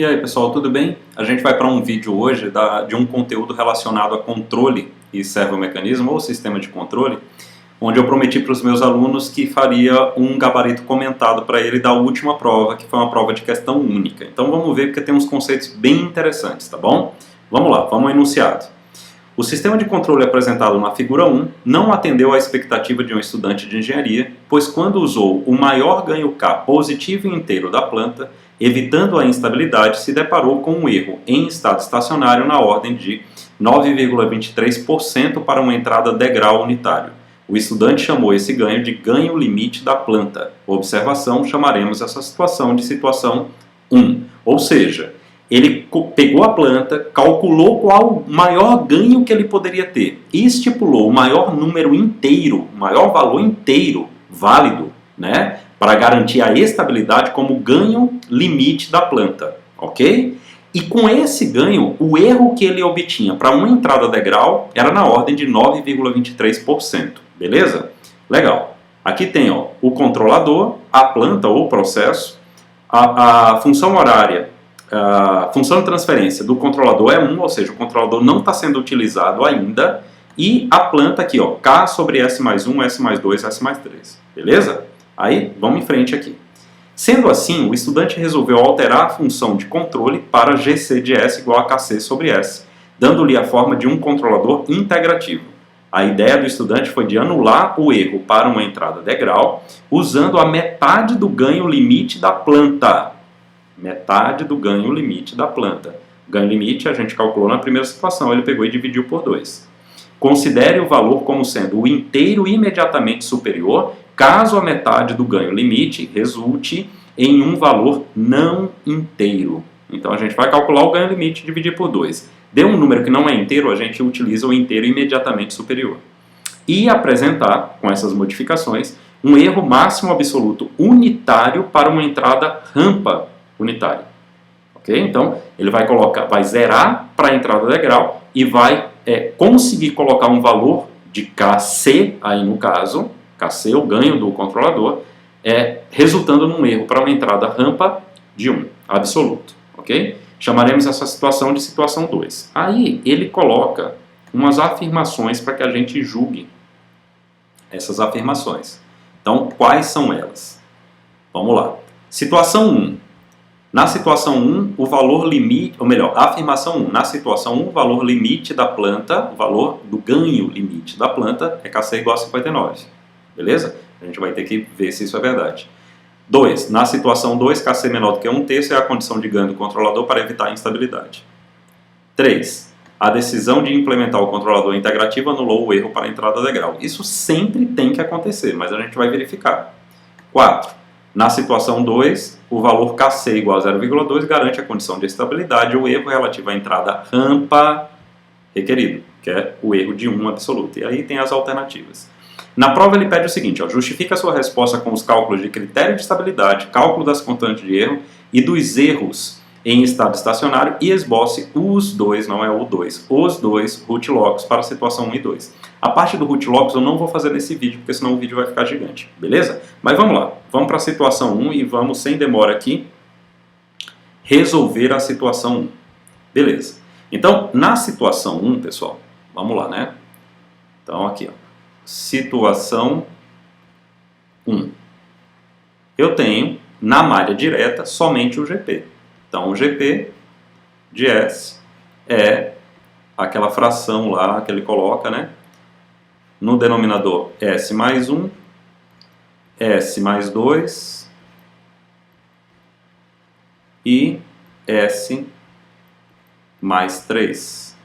E aí pessoal, tudo bem? A gente vai para um vídeo hoje de um conteúdo relacionado a controle e servomecanismo ou sistema de controle, onde eu prometi para os meus alunos que faria um gabarito comentado para ele da última prova, que foi uma prova de questão única. Então vamos ver, porque tem uns conceitos bem interessantes, tá bom? Vamos lá, vamos ao enunciado. O sistema de controle apresentado na figura 1 não atendeu à expectativa de um estudante de engenharia, pois quando usou o maior ganho K positivo e inteiro da planta, evitando a instabilidade, se deparou com um erro em estado estacionário na ordem de 9,23% para uma entrada degrau unitário. O estudante chamou esse ganho de ganho limite da planta. Observação, chamaremos essa situação de situação 1. Ou seja, ele pegou a planta, calculou qual o maior ganho que ele poderia ter e estipulou o maior número inteiro, o maior valor inteiro válido, né, para garantir a estabilidade como ganho limite da planta, ok? E com esse ganho, o erro que ele obtinha para uma entrada degrau era na ordem de 9,23%, beleza? Legal. Aqui tem o controlador, a planta ou processo, a função horária. A função de transferência do controlador é 1, ou seja, o controlador não está sendo utilizado ainda, e a planta aqui, K sobre S mais 1, S mais 2, S mais 3, beleza? Aí, vamos em frente aqui. Sendo assim, o estudante resolveu alterar a função de controle para GC de S igual a KC sobre S, dando-lhe a forma de um controlador integrativo. A ideia do estudante foi de anular o erro para uma entrada degrau, usando a metade do ganho limite da planta. Metade do ganho limite da planta. O ganho limite a gente calculou na primeira situação, ele pegou e dividiu por 2. Considere o valor como sendo o inteiro imediatamente superior, caso a metade do ganho limite resulte em um valor não inteiro. Então a gente vai calcular o ganho limite e dividir por 2. Deu um número que não é inteiro, a gente utiliza o inteiro imediatamente superior. E apresentar, com essas modificações, um erro máximo absoluto unitário para uma entrada rampa unitária. Ok? Então, ele vai zerar para a entrada degrau e vai conseguir colocar um valor de KC, aí no caso, KC, o ganho do controlador, resultando num erro para uma entrada rampa de 1, absoluto. Ok? Chamaremos essa situação de situação 2. Aí, ele coloca umas afirmações para que a gente julgue essas afirmações. Então, quais são elas? Vamos lá. Situação 1. Na situação 1, o valor limite, ou melhor, a afirmação 1. Na situação 1, o valor limite da planta, o valor do ganho limite da planta é KC igual a 59. Beleza? A gente vai ter que ver se isso é verdade. 2. Na situação 2, KC menor do que 1/3 é a condição de ganho do controlador para evitar a instabilidade. 3. A decisão de implementar o controlador integrativo anulou o erro para a entrada degrau. Isso sempre tem que acontecer, mas a gente vai verificar. 4. Na situação 2, o valor KC igual a 0,2 garante a condição de estabilidade ou erro relativo à entrada rampa requerido, que é o erro de 1 absoluto. E aí tem as alternativas. Na prova ele pede o seguinte, justifica a sua resposta com os cálculos de critério de estabilidade, cálculo das constantes de erro e dos erros em estado estacionário e esboce os dois, não é o 2, os dois root locks para a situação 1 e 2. A parte do root locks eu não vou fazer nesse vídeo, porque senão o vídeo vai ficar gigante, beleza? Mas vamos lá, vamos para a situação 1 e vamos, sem demora aqui, resolver a situação 1. Beleza. Então, na situação 1, pessoal, vamos lá, né? Então, aqui, situação 1. Eu tenho, na malha direta, somente o GP. Então, o GP de S é aquela fração lá que ele coloca, né? No denominador S mais 1, S mais 2 e S mais 3.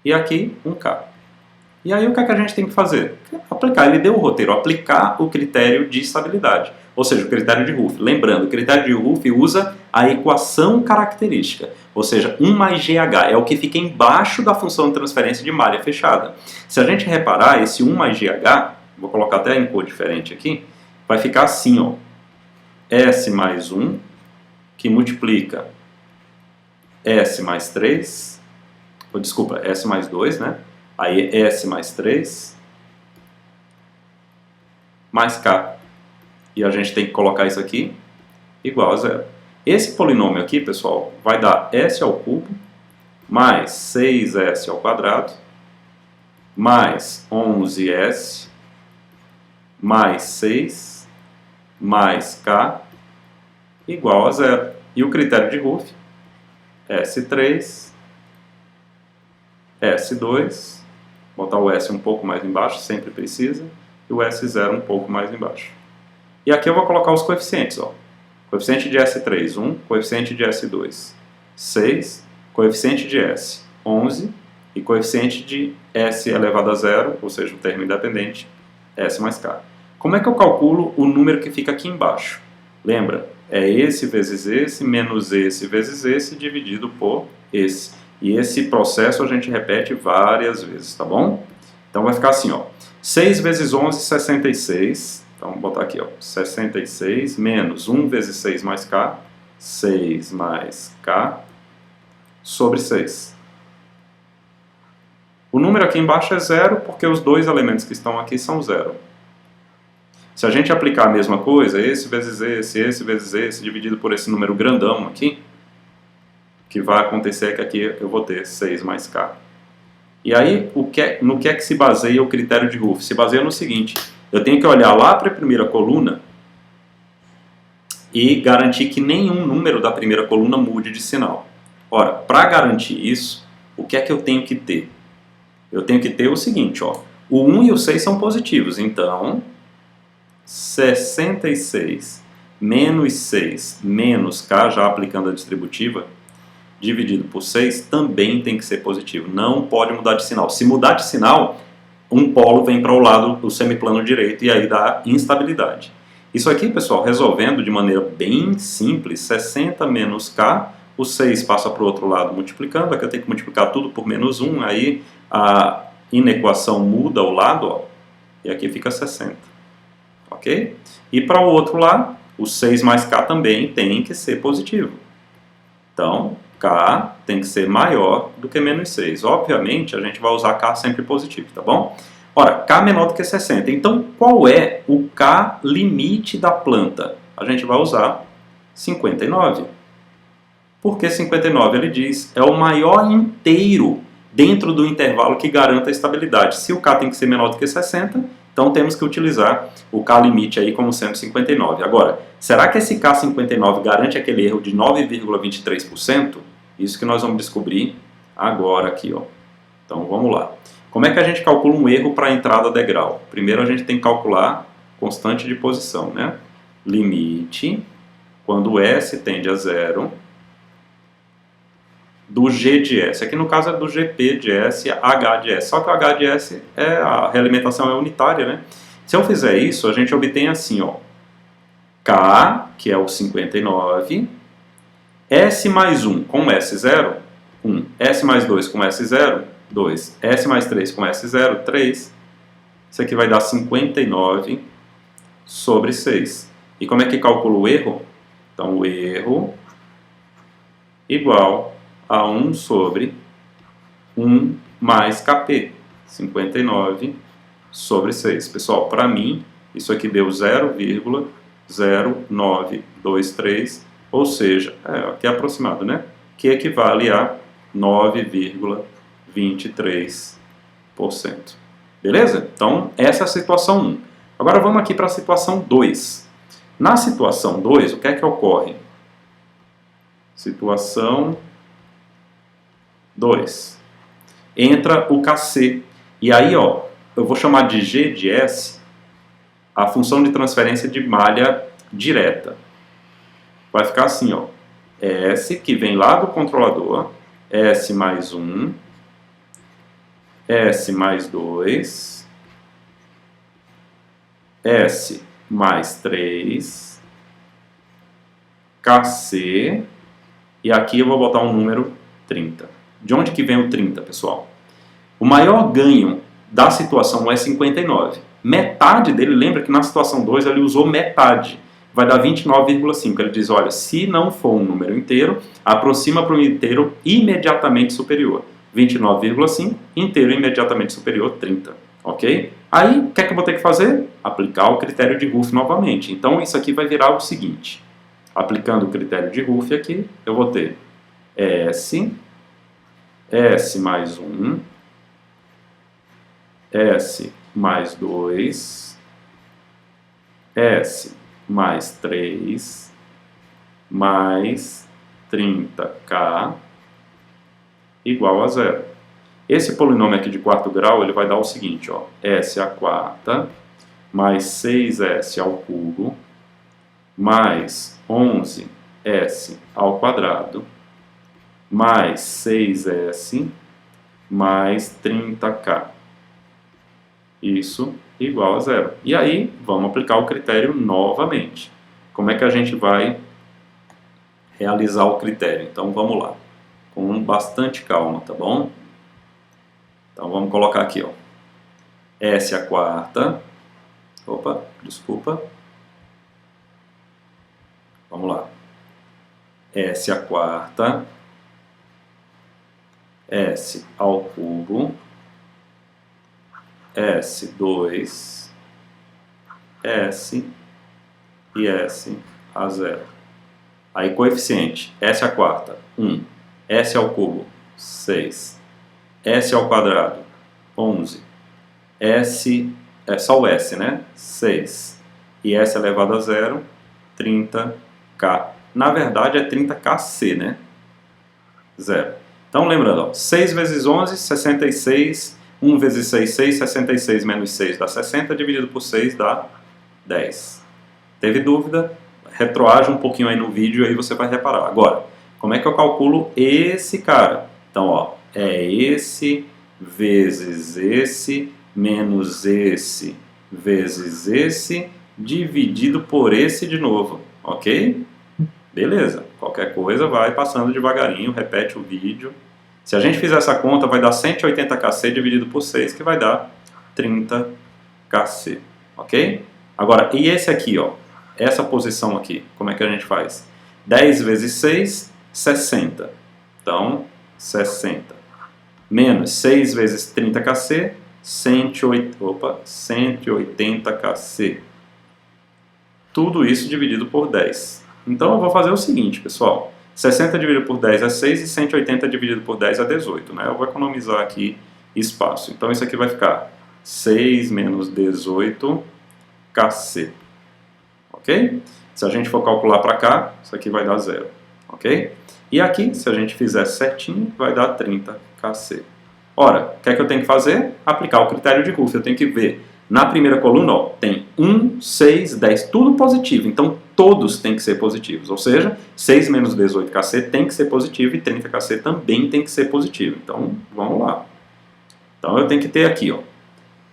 E aqui, um K. E aí, o que é que a gente tem que fazer? Aplicar, ele deu o roteiro, aplicar o critério de estabilidade, ou seja, o critério de Ruff. Lembrando, o critério de Ruff usa a equação característica, ou seja, 1 mais GH é o que fica embaixo da função de transferência de malha fechada. Se a gente reparar, esse 1 mais GH, vou colocar até em cor diferente aqui, vai ficar assim, S mais 1, que multiplica S mais 3, desculpa, S mais 2, né? Aí S mais 3, mais K. E a gente tem que colocar isso aqui igual a 0. Esse polinômio aqui, pessoal, vai dar s ao cubo mais 6s ao quadrado mais 11s mais 6 mais k igual a 0. E o critério de Ruff, S3, S2, botar o S um pouco mais embaixo, sempre precisa, e o S0 um pouco mais embaixo. E aqui eu vou colocar os coeficientes, ó. Coeficiente de S3, 1, coeficiente de S2, 6, coeficiente de S, 11, e coeficiente de S elevado a 0, ou seja, o termo independente, S mais K. Como é que eu calculo o número que fica aqui embaixo? Lembra? É esse vezes esse, menos esse vezes esse, dividido por esse. E esse processo a gente repete várias vezes, tá bom? Então vai ficar assim, ó. 6 vezes 11, 66. Então vou botar aqui, ó. 66 menos 1 vezes 6 mais K. 6 mais K sobre 6. O número aqui embaixo é 0 porque os dois elementos que estão aqui são 0. Se a gente aplicar a mesma coisa, esse vezes esse vezes esse, dividido por esse número grandão aqui, o que vai acontecer é que aqui eu vou ter 6 mais K. E aí, no que é que se baseia o critério de Ruff? Se baseia no seguinte, eu tenho que olhar lá para a primeira coluna e garantir que nenhum número da primeira coluna mude de sinal. Ora, para garantir isso, o que é que eu tenho que ter? Eu tenho que ter o seguinte, ó, o 1 e o 6 são positivos, então 66 menos 6 menos K, já aplicando a distributiva, dividido por 6, também tem que ser positivo. Não pode mudar de sinal. Se mudar de sinal, um polo vem para o lado do semiplano direito e aí dá instabilidade. Isso aqui, pessoal, resolvendo de maneira bem simples, 60 menos K, o 6 passa para o outro lado multiplicando, aqui eu tenho que multiplicar tudo por menos 1, aí a inequação muda o lado, ó, e aqui fica 60. Ok? E para o outro lado, o 6 mais K também tem que ser positivo. Então, K tem que ser maior do que menos 6. Obviamente, a gente vai usar K sempre positivo, tá bom? Ora, K menor do que 60. Então, qual é o K limite da planta? A gente vai usar 59. Por que 59? Ele diz, é o maior inteiro dentro do intervalo que garanta a estabilidade. Se o K tem que ser menor do que 60, então temos que utilizar o K limite aí como sendo 59. Agora, será que esse K59 garante aquele erro de 9,23%? Isso que nós vamos descobrir agora aqui, ó. Então vamos lá. Como é que a gente calcula um erro para a entrada degrau? Primeiro a gente tem que calcular constante de posição, né? Limite, quando S tende a 0, do G de S. Aqui no caso é do GP de S a H de S. Só que o H de S, a realimentação é unitária, né? Se eu fizer isso, a gente obtém assim, ó. K, que é o 59, S mais 1 com S0, 1. S mais 2 com S0, 2. S mais 3 com S0, 3. Isso aqui vai dar 59 sobre 6. E como é que calcula o erro? Então, o erro igual a 1 sobre 1 mais KP, 59 sobre 6. Pessoal, para mim, isso aqui deu 0,0923, ou seja, aqui é aproximado, né? Que equivale a 9,23%. Beleza? Então, essa é a situação 1. Agora vamos aqui para a situação 2. Na situação 2, o que é que ocorre? Situação 2. Entra o KC. E aí, ó, eu vou chamar de G de S a função de transferência de malha direta. Vai ficar assim, ó. S, que vem lá do controlador, S mais 1, S mais 2, S mais 3, KC, e aqui eu vou botar um número 30. De onde que vem o 30, pessoal? O maior ganho da situação é 59. Metade dele, lembra que na situação 2 ele usou metade. Vai dar 29,5. Ele diz, olha, se não for um número inteiro, aproxima para um inteiro imediatamente superior. 29,5, inteiro imediatamente superior, 30. Ok? Aí, o que é que eu vou ter que fazer? Aplicar o critério de Ruff novamente. Então, isso aqui vai virar o seguinte. Aplicando o critério de Ruff aqui, eu vou ter S mais 1, S mais 2, S mais 3, mais 30K igual a zero. Esse polinômio aqui de quarto grau, ele vai dar o seguinte, ó, S à quarta, mais 6S ao cubo, mais 11S ao quadrado, mais 6S, mais 30K. Isso igual a zero. E aí, vamos aplicar o critério novamente. Como é que a gente vai realizar o critério? Então, vamos lá. Com bastante calma, tá bom? Então, vamos colocar aqui, ó. S à quarta. Opa, desculpa. Vamos lá. S à quarta. S ao cubo. S2. S e S a zero. Aí, coeficiente. S à quarta, 1. S ao cubo, 6. S ao quadrado, 11. S, é só o S, né? 6. E S elevado a zero, 30K. Na verdade, é 30KC, né? Zero. Então, lembrando, ó, 6 vezes 11, 66. 1 vezes 6, 6. 66 menos 6 dá 60. Dividido por 6 dá 10. Teve dúvida? Retroaja um pouquinho aí no vídeo e aí você vai reparar. Agora, como é que eu calculo esse cara? Então, ó, é esse vezes esse menos esse vezes esse dividido por esse de novo, ok? Beleza, qualquer coisa vai passando devagarinho, repete o vídeo. Se a gente fizer essa conta, vai dar 180KC dividido por 6, que vai dar 30KC, ok? Agora, e esse aqui, ó, essa posição aqui, como é que a gente faz? 10 vezes 6, 60. Então, 60. Menos 6 vezes 30KC, 180KC. Tudo isso dividido por 10. Então, eu vou fazer o seguinte, pessoal. 60 dividido por 10 é 6 e 180 dividido por 10 é 18, né? Eu vou economizar aqui espaço. Então, isso aqui vai ficar 6 menos 18KC. Ok? Se a gente for calcular para cá, isso aqui vai dar zero. Ok? E aqui, se a gente fizer certinho, vai dar 30KC. Ora, o que é que eu tenho que fazer? Aplicar o critério de Ruff. Eu tenho que ver. Na primeira coluna, ó, tem 1, 6, 10, tudo positivo. Então, todos têm que ser positivos. Ou seja, 6 menos 18KC tem que ser positivo e 30KC também tem que ser positivo. Então, vamos lá. Então, eu tenho que ter aqui, ó,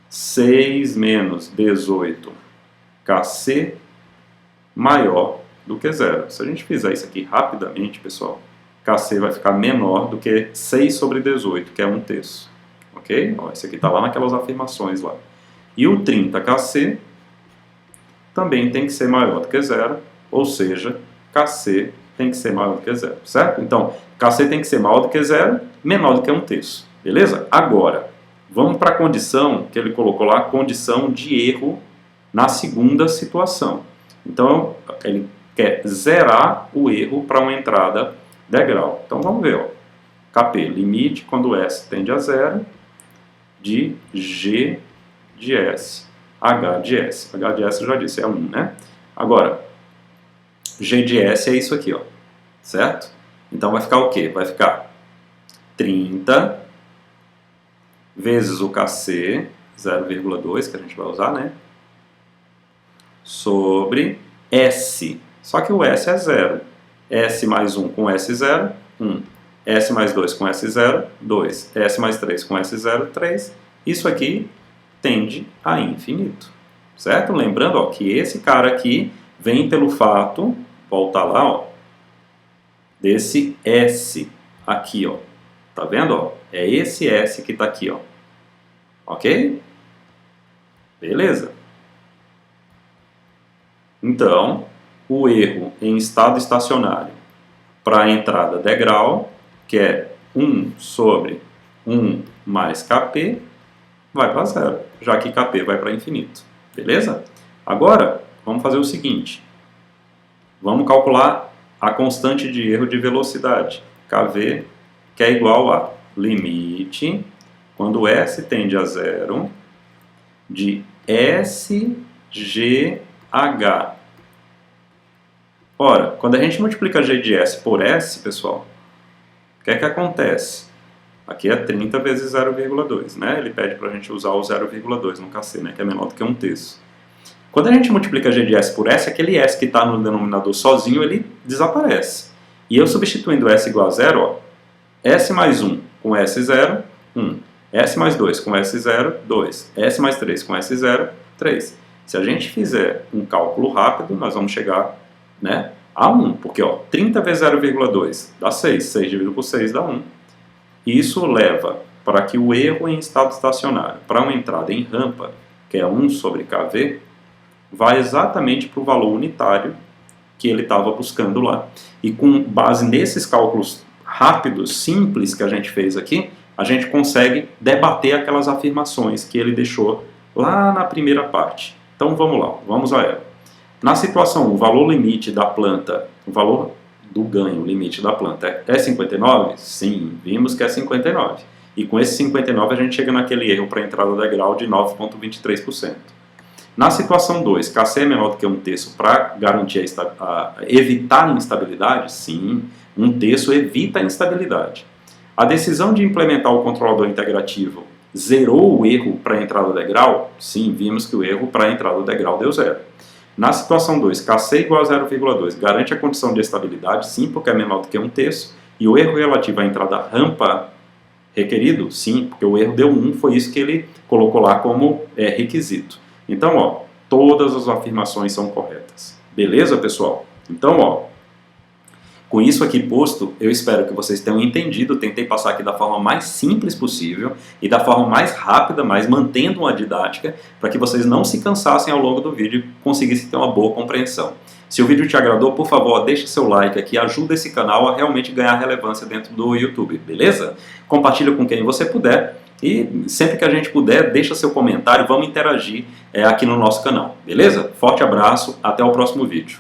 6 menos 18KC maior do que zero. Se a gente fizer isso aqui rapidamente, pessoal, KC vai ficar menor do que 6 sobre 18, que é 1/3. Ok? Ó, esse aqui está lá naquelas afirmações lá. E o 30KC também tem que ser maior do que zero, ou seja, KC tem que ser maior do que zero, certo? Então, KC tem que ser maior do que zero, menor do que 1/3. Beleza? Agora, vamos para a condição que ele colocou lá, condição de erro na segunda situação. Então, ele quer zerar o erro para uma entrada degrau. Então, vamos ver. Ó. KP, limite quando S tende a zero, de G de S. H de S. H de S eu já disse, é 1, né? Agora, G de S é isso aqui, ó. Certo? Então, vai ficar o quê? Vai ficar 30 vezes o KC, 0,2, que a gente vai usar, né? Sobre S. Só que o S é 0. S mais 1 com S0, 1. S mais 2 com S0, 2. S mais 3 com S0, 3. Isso aqui tende a infinito. Certo? Lembrando ó, que esse cara aqui vem pelo fato, voltar lá, ó, desse S aqui, ó. Tá vendo? Ó? É esse S que está aqui, ó. Ok? Beleza. Então, o erro em estado estacionário para a entrada degrau, que é 1 sobre 1 mais Kp, vai para zero, já que Kp vai para infinito. Beleza? Agora, vamos fazer o seguinte. Vamos calcular a constante de erro de velocidade, kv, que é igual a limite, quando S tende a zero, de SGH. Ora, quando a gente multiplica G de S por S, pessoal, o que é que acontece? Aqui é 30 vezes 0,2, né? Ele pede para a gente usar o 0,2 no KC, né? Que é menor do que 1/3. Quando a gente multiplica G de S por S, aquele S que está no denominador sozinho, ele desaparece. E eu substituindo S igual a zero, ó, S mais 1 com S0, 1. S mais 2 com S0, 2. S mais 3 com S0, 3. Se a gente fizer um cálculo rápido, nós vamos chegar, né, a 1. Porque ó, 30 vezes 0,2 dá 6. 6 dividido por 6 dá 1. E isso leva para que o erro em estado estacionário para uma entrada em rampa, que é 1 sobre kV, vai exatamente para o valor unitário que ele estava buscando lá. E com base nesses cálculos rápidos, simples que a gente fez aqui, a gente consegue debater aquelas afirmações que ele deixou lá na primeira parte. Então vamos lá, vamos a ela. Na situação 1, o valor limite da planta, o valor do ganho limite da planta é 59? Sim, vimos que é 59. E com esse 59 a gente chega naquele erro para a entrada da grau de 9,23%. Na situação 2, KC é menor do que 1/3 para garantir evitar a instabilidade? Sim, 1/3 evita a instabilidade. A decisão de implementar o controlador integrativo zerou o erro para a entrada da grau? Sim, vimos que o erro para a entrada da grau deu 0. Na situação 2, KC igual a 0,2 garante a condição de estabilidade? Sim, porque é menor do que 1/3. E o erro relativo à entrada rampa requerido? Sim, porque o erro deu 1, foi isso que ele colocou lá como requisito. Então, ó, todas as afirmações são corretas. Beleza, pessoal? Então, ó, com isso aqui posto, eu espero que vocês tenham entendido. Tentei passar aqui da forma mais simples possível e da forma mais rápida, mas mantendo uma didática, para que vocês não se cansassem ao longo do vídeo e conseguissem ter uma boa compreensão. Se o vídeo te agradou, por favor, deixe seu like aqui, ajuda esse canal a realmente ganhar relevância dentro do YouTube, beleza? Compartilha com quem você puder. E sempre que a gente puder, deixa seu comentário, vamos interagir aqui no nosso canal, beleza? Forte abraço, até o próximo vídeo.